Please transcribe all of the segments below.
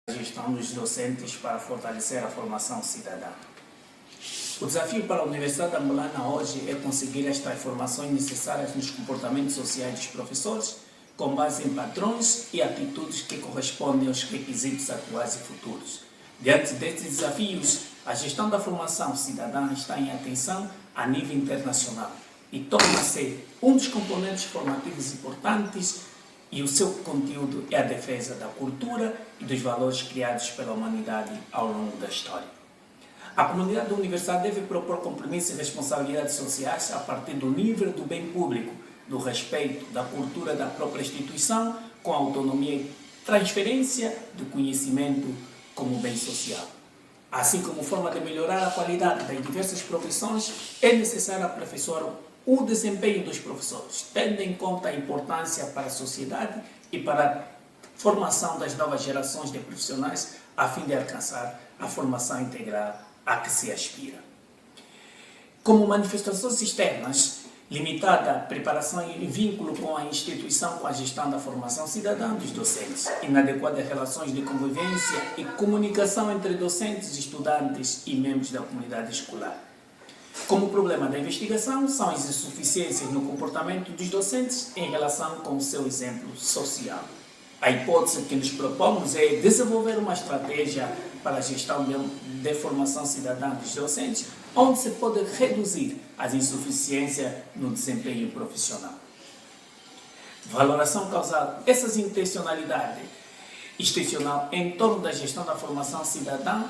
Gestão dos docentes para fortalecer a formação cidadã. O desafio para a Universidade Angolana hoje é conseguir as transformações necessárias nos comportamentos sociais dos professores, com base em padrões e atitudes que correspondem aos requisitos atuais e futuros. Diante destes desafios, a gestão da formação cidadã está em atenção a nível internacional e torna-se um dos componentes formativos importantes, e o seu conteúdo é a defesa da cultura e dos valores criados pela humanidade ao longo da história. A comunidade da universidade deve propor compromissos e responsabilidades sociais a partir do nível do bem público, do respeito da cultura da própria instituição, com autonomia e transferência do conhecimento como bem social. Assim como forma de melhorar a qualidade das diversas profissões, é necessário aperfeiçoar o desempenho dos professores, tendo em conta a importância para a sociedade e para a formação das novas gerações de profissionais, a fim de alcançar a formação integral a que se aspira. Como manifestações externas, limitada a preparação e vínculo com a instituição com a gestão da formação cidadã dos docentes, inadequadas relações de convivência e comunicação entre docentes, estudantes e membros da comunidade escolar. Como problema da investigação, são as insuficiências no comportamento dos docentes em relação com o seu exemplo social. A hipótese que nos propomos é desenvolver uma estratégia para a gestão de formação cidadã dos docentes, onde se pode reduzir as insuficiências no desempenho profissional. Valoração causal. Essas intencionalidades institucional em torno da gestão da formação cidadã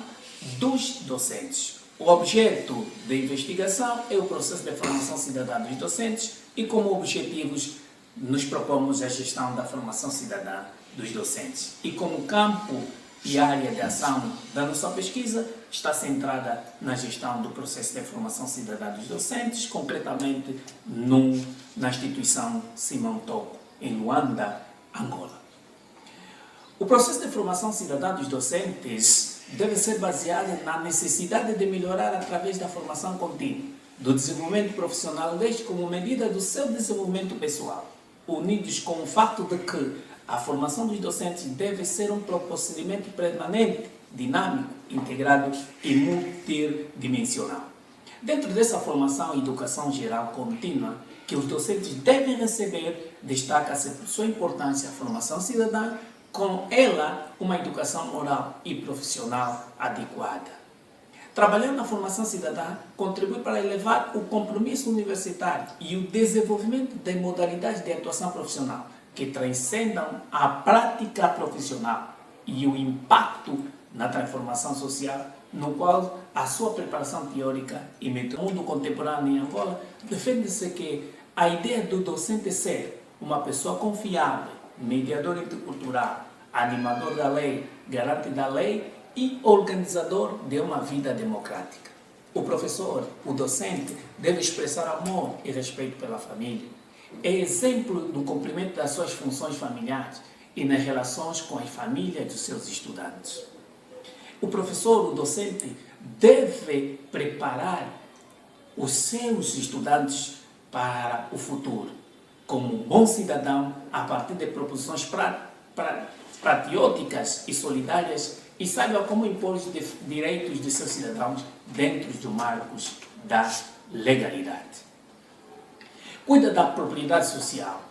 dos docentes. O objeto da investigação é o processo de formação cidadã dos docentes e como objetivos nos propomos a gestão da formação cidadã dos docentes. E como campo e área de ação da nossa pesquisa está centrada na gestão do processo de formação cidadã dos docentes, concretamente na instituição Simão Toco, em Luanda, Angola. O processo de formação cidadã dos docentes deve ser baseado na necessidade de melhorar através da formação contínua, do desenvolvimento profissional, desde como medida do seu desenvolvimento pessoal, unidos com o fato de que a formação dos docentes deve ser um procedimento permanente, dinâmico, integrado e multidimensional. Dentro dessa formação e educação geral contínua que os docentes devem receber, destaca-se por sua importância a formação cidadã, com ela uma educação moral e profissional adequada. Trabalhando na formação cidadã, contribui para elevar o compromisso universitário e o desenvolvimento de modalidades de atuação profissional que transcendam a prática profissional e o impacto na transformação social, no qual a sua preparação teórica e no mundo contemporâneo em Angola, defende-se que a ideia do docente ser uma pessoa confiável, mediador intercultural, animador da lei, garante da lei e organizador de uma vida democrática. O professor, o docente, deve expressar amor e respeito pela família. É exemplo do cumprimento das suas funções familiares e nas relações com as famílias dos seus estudantes. O professor, o docente, deve preparar os seus estudantes para o futuro, como um bom cidadão, a partir de proposições patrióticas e solidárias, e saiba como impor os direitos de seus cidadãos dentro dos marcos da legalidade. Cuida da propriedade social,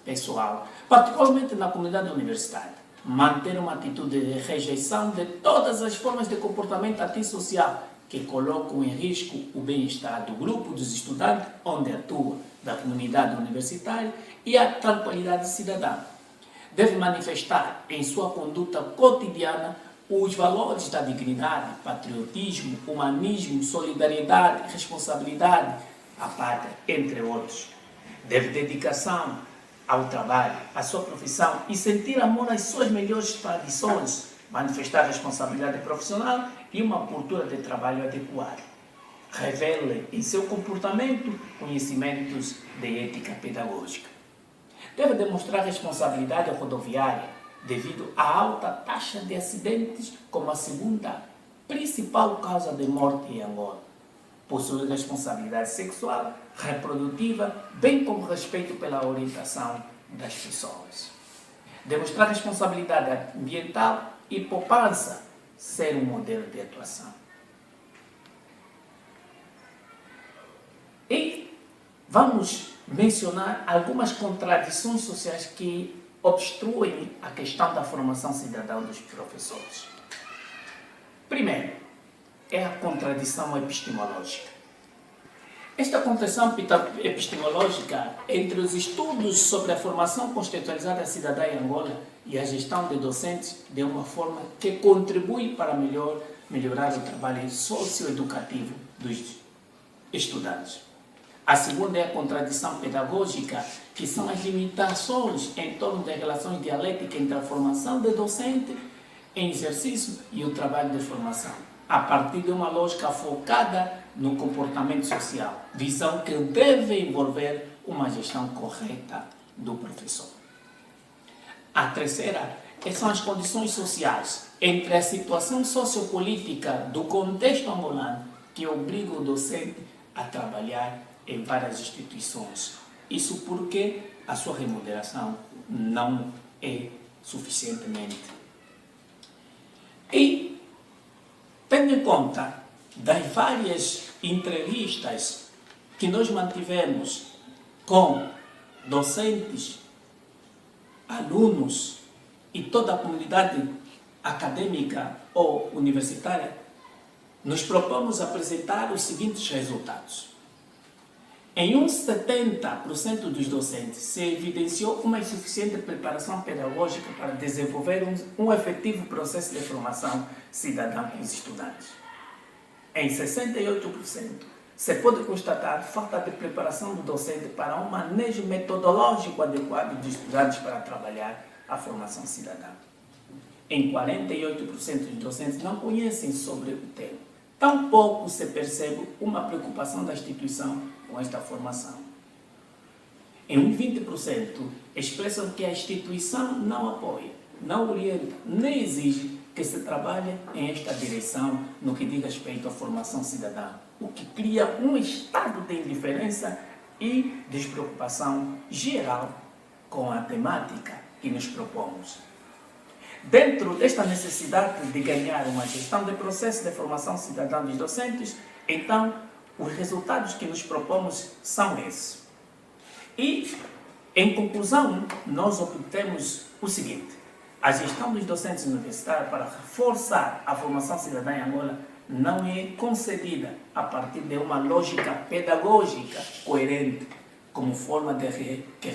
pessoal, particularmente na comunidade universitária. Manter uma atitude de rejeição de todas as formas de comportamento antissocial que colocam em risco o bem-estar do grupo dos estudantes onde atua, da comunidade universitária e a tranquilidade cidadã. Deve manifestar em sua conduta cotidiana os valores da dignidade, patriotismo, humanismo, solidariedade, responsabilidade, a pátria, entre outros. Deve dedicação ao trabalho, à sua profissão e sentir amor às suas melhores tradições, manifestar responsabilidade profissional e uma cultura de trabalho adequada. Revele em seu comportamento conhecimentos de ética pedagógica. Deve demonstrar responsabilidade rodoviária devido à alta taxa de acidentes como a segunda principal causa de morte em Angola. Possui responsabilidade sexual, reprodutiva, bem como respeito pela orientação das pessoas. Demonstrar responsabilidade ambiental e poupança ser um modelo de atuação. E vamos mencionar algumas contradições sociais que obstruem a questão da formação cidadã dos professores. Primeiro, é a contradição epistemológica. Esta contradição epistemológica entre os estudos sobre a formação contextualizada cidadã em Angola e a gestão de docentes de uma forma que contribui para melhorar o trabalho socioeducativo dos estudantes. A segunda é a contradição pedagógica, que são as limitações em torno das relações dialéticas entre a formação de docente em exercício e o trabalho de formação, a partir de uma lógica focada no comportamento social, visão que deve envolver uma gestão correta do professor. A terceira são as condições sociais entre a situação sociopolítica do contexto angolano que obriga o docente a trabalhar em várias instituições. Isso porque a sua remuneração não é suficientemente. E, tendo em conta das várias entrevistas que nós mantivemos com docentes, alunos e toda a comunidade acadêmica ou universitária, nos propomos apresentar os seguintes resultados. Em uns 70% dos docentes se evidenciou uma insuficiente preparação pedagógica para desenvolver um efetivo processo de formação cidadã dos estudantes. Em 68%, se pode constatar falta de preparação do docente para um manejo metodológico adequado dos estudantes para trabalhar a formação cidadã. Em 48% dos docentes não conhecem sobre o tema. Tampouco se percebe uma preocupação da instituição com esta formação. Em uns 20%, expressam que a instituição não apoia, não orienta, nem exige que se trabalhe em esta direção no que diz respeito à formação cidadã, o que cria um estado de indiferença e despreocupação geral com a temática que nos propomos. Dentro desta necessidade de ganhar uma gestão de processo de formação cidadã dos docentes, então, os resultados que nos propomos são esses. E, em conclusão, nós obtemos o seguinte: a gestão dos docentes universitários para reforçar a formação cidadã em Angola não é concedida a partir de uma lógica pedagógica coerente, como forma que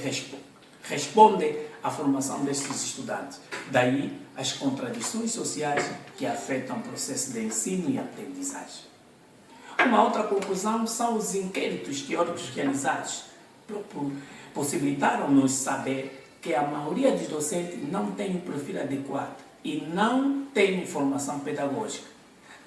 responde à formação destes estudantes. Daí as contradições sociais que afetam o processo de ensino e aprendizagem. Uma outra conclusão são os inquéritos teóricos realizados. Possibilitaram-nos saber que a maioria dos docentes não tem um perfil adequado e não tem formação pedagógica.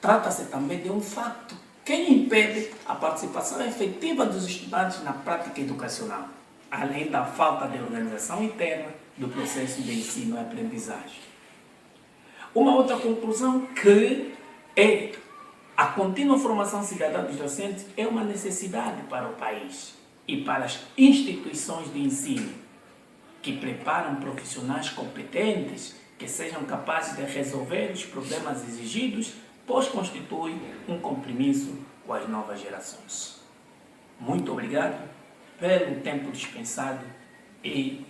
Trata-se também de um fato que impede a participação efetiva dos estudantes na prática educacional, além da falta de organização interna do processo de ensino e aprendizagem. Uma outra conclusão que é a contínua formação cidadã dos docentes é uma necessidade para o país e para as instituições de ensino, que preparam profissionais competentes que sejam capazes de resolver os problemas exigidos, pois constitui um compromisso com as novas gerações. Muito obrigado pelo tempo dispensado e